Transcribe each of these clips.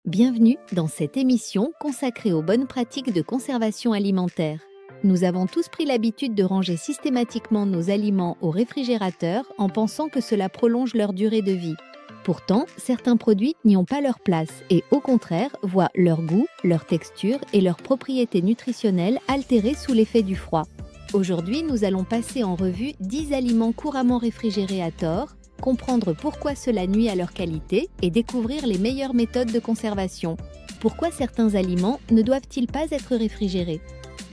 Bienvenue dans cette émission consacrée aux bonnes pratiques de conservation alimentaire. Nous avons tous pris l'habitude de ranger systématiquement nos aliments au réfrigérateur en pensant que cela prolonge leur durée de vie. Pourtant, certains produits n'y ont pas leur place et au contraire voient leur goût, leur texture et leurs propriétés nutritionnelles altérées sous l'effet du froid. Aujourd'hui, nous allons passer en revue 10 aliments couramment réfrigérés à tort, comprendre pourquoi cela nuit à leur qualité et découvrir les meilleures méthodes de conservation. Pourquoi certains aliments ne doivent-ils pas être réfrigérés ?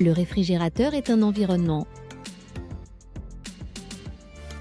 Le réfrigérateur est un environnement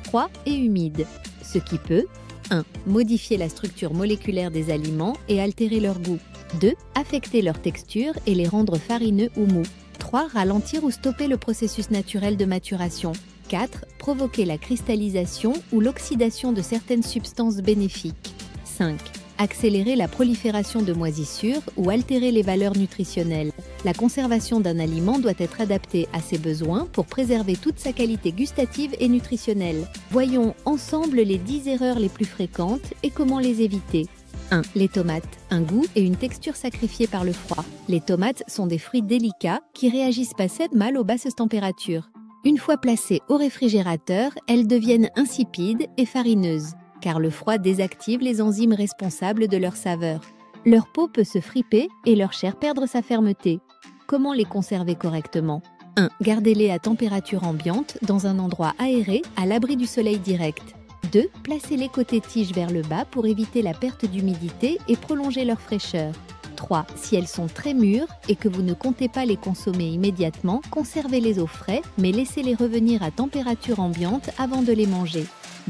froid et humide, ce qui peut 1. Modifier la structure moléculaire des aliments et altérer leur goût. 2. Affecter leur texture et les rendre farineux ou mous. 3. Ralentir ou stopper le processus naturel de maturation. 4. Provoquer la cristallisation ou l'oxydation de certaines substances bénéfiques. 5. Accélérer la prolifération de moisissures ou altérer les valeurs nutritionnelles. La conservation d'un aliment doit être adaptée à ses besoins pour préserver toute sa qualité gustative et nutritionnelle. Voyons ensemble les 10 erreurs les plus fréquentes et comment les éviter. 1. Les tomates. Un goût et une texture sacrifiés par le froid. Les tomates sont des fruits délicats qui réagissent pas mal aux basses températures. Une fois placées au réfrigérateur, elles deviennent insipides et farineuses, car le froid désactive les enzymes responsables de leur saveur. Leur peau peut se friper et leur chair perdre sa fermeté. Comment les conserver correctement ? 1. Gardez-les à température ambiante, dans un endroit aéré, à l'abri du soleil direct. 2. Placez-les côté tige vers le bas pour éviter la perte d'humidité et prolonger leur fraîcheur. 3. Si elles sont très mûres et que vous ne comptez pas les consommer immédiatement, conservez-les au frais, mais laissez-les revenir à température ambiante avant de les manger.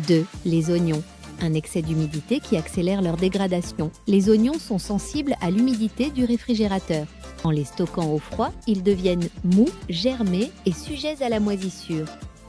2. Les oignons. Un excès d'humidité qui accélère leur dégradation. Les oignons sont sensibles à l'humidité du réfrigérateur. En les stockant au froid, ils deviennent mous, germés et sujets à la moisissure.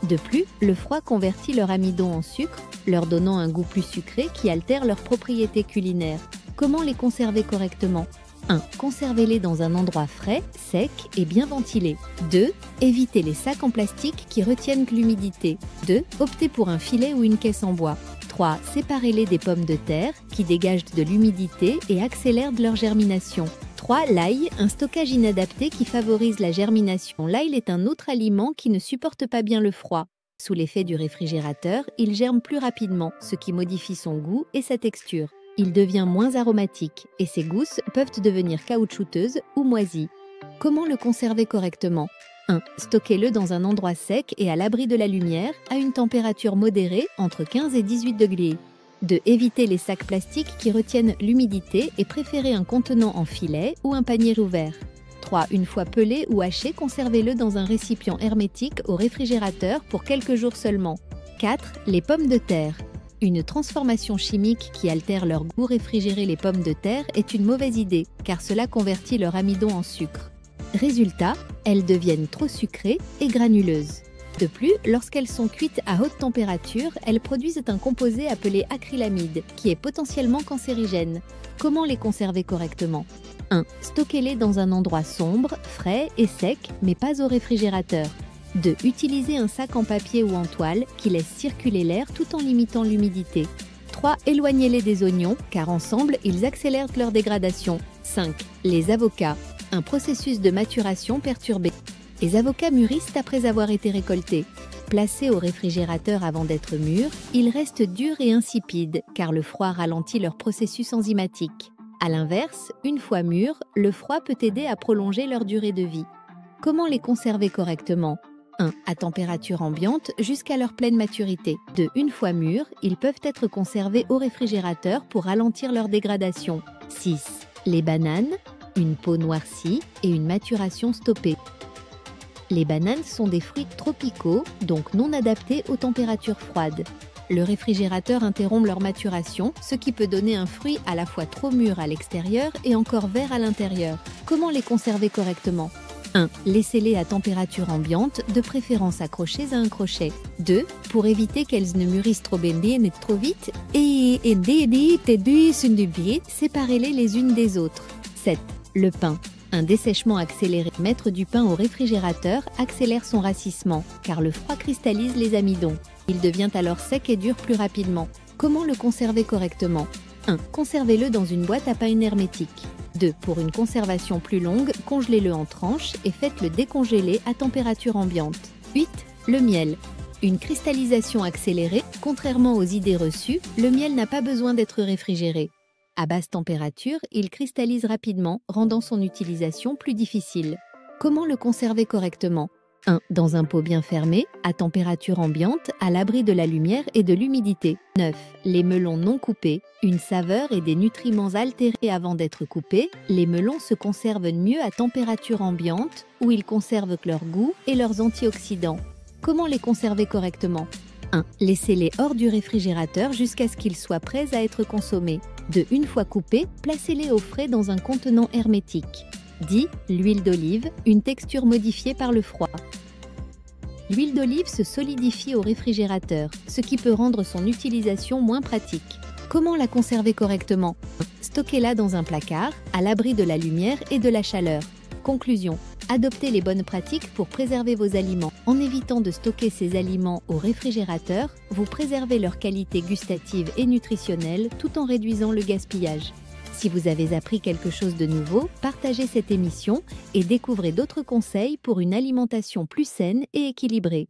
De plus, le froid convertit leur amidon en sucre, leur donnant un goût plus sucré qui altère leurs propriétés culinaires. Comment les conserver correctement ? 1. Conservez-les dans un endroit frais, sec et bien ventilé. 2. Évitez les sacs en plastique qui retiennent l'humidité. 2. Optez pour un filet ou une caisse en bois. 3. Séparez-les des pommes de terre qui dégagent de l'humidité et accélèrent leur germination. 3. L'ail, un stockage inadapté qui favorise la germination. L'ail est un autre aliment qui ne supporte pas bien le froid. Sous l'effet du réfrigérateur, il germe plus rapidement, ce qui modifie son goût et sa texture. Il devient moins aromatique et ses gousses peuvent devenir caoutchouteuses ou moisies. Comment le conserver correctement ? 1. Stockez-le dans un endroit sec et à l'abri de la lumière, à une température modérée entre 15 et 18 degrés. 2. Évitez les sacs plastiques qui retiennent l'humidité et préférez un contenant en filet ou un panier ouvert. 3. Une fois pelé ou haché, conservez-le dans un récipient hermétique au réfrigérateur pour quelques jours seulement. 4. Les pommes de terre. Une transformation chimique qui altère leur goût. Réfrigérer les pommes de terre est une mauvaise idée, car cela convertit leur amidon en sucre. Résultat, elles deviennent trop sucrées et granuleuses. De plus, lorsqu'elles sont cuites à haute température, elles produisent un composé appelé acrylamide, qui est potentiellement cancérigène. Comment les conserver correctement ? 1. Stockez-les dans un endroit sombre, frais et sec, mais pas au réfrigérateur. 2. Utilisez un sac en papier ou en toile qui laisse circuler l'air tout en limitant l'humidité. 3. Éloignez-les des oignons, car ensemble, ils accélèrent leur dégradation. 5. Les avocats. Un processus de maturation perturbé. Les avocats mûrissent après avoir été récoltés. Placés au réfrigérateur avant d'être mûrs, ils restent durs et insipides, car le froid ralentit leur processus enzymatique. A l'inverse, une fois mûrs, le froid peut aider à prolonger leur durée de vie. Comment les conserver correctement ? 1. À température ambiante jusqu'à leur pleine maturité. 2. Une fois mûrs, ils peuvent être conservés au réfrigérateur pour ralentir leur dégradation. 6. Les bananes, une peau noircie et une maturation stoppée. Les bananes sont des fruits tropicaux, donc non adaptés aux températures froides. Le réfrigérateur interrompt leur maturation, ce qui peut donner un fruit à la fois trop mûr à l'extérieur et encore vert à l'intérieur. Comment les conserver correctement ? 1. Laissez-les à température ambiante, de préférence accrochées à un crochet. 2. Pour éviter qu'elles ne mûrissent trop bien et trop vite, séparez-les les unes des autres. 7. Le pain. Un dessèchement accéléré. Mettre du pain au réfrigérateur accélère son rassissement, car le froid cristallise les amidons. Il devient alors sec et dur plus rapidement. Comment le conserver correctement ? 1. Conservez-le dans une boîte à pain hermétique. 2. Pour une conservation plus longue, congelez-le en tranches et faites-le décongeler à température ambiante. 8. Le miel. Une cristallisation accélérée, contrairement aux idées reçues, le miel n'a pas besoin d'être réfrigéré. À basse température, il cristallise rapidement, rendant son utilisation plus difficile. Comment le conserver correctement ? 1. Dans un pot bien fermé, à température ambiante, à l'abri de la lumière et de l'humidité. 9. Les melons non coupés. Une saveur et des nutriments altérés avant d'être coupés, les melons se conservent mieux à température ambiante, où ils conservent leur goût et leurs antioxydants. Comment les conserver correctement ? 1. Laissez-les hors du réfrigérateur jusqu'à ce qu'ils soient prêts à être consommés. 2. Une fois coupés, placez-les au frais dans un contenant hermétique. 10. L'huile d'olive, une texture modifiée par le froid. L'huile d'olive se solidifie au réfrigérateur, ce qui peut rendre son utilisation moins pratique. Comment la conserver correctement ? Stockez-la dans un placard, à l'abri de la lumière et de la chaleur. Conclusion. Adoptez les bonnes pratiques pour préserver vos aliments. En évitant de stocker ces aliments au réfrigérateur, vous préservez leur qualité gustative et nutritionnelle tout en réduisant le gaspillage. Si vous avez appris quelque chose de nouveau, partagez cette émission et découvrez d'autres conseils pour une alimentation plus saine et équilibrée.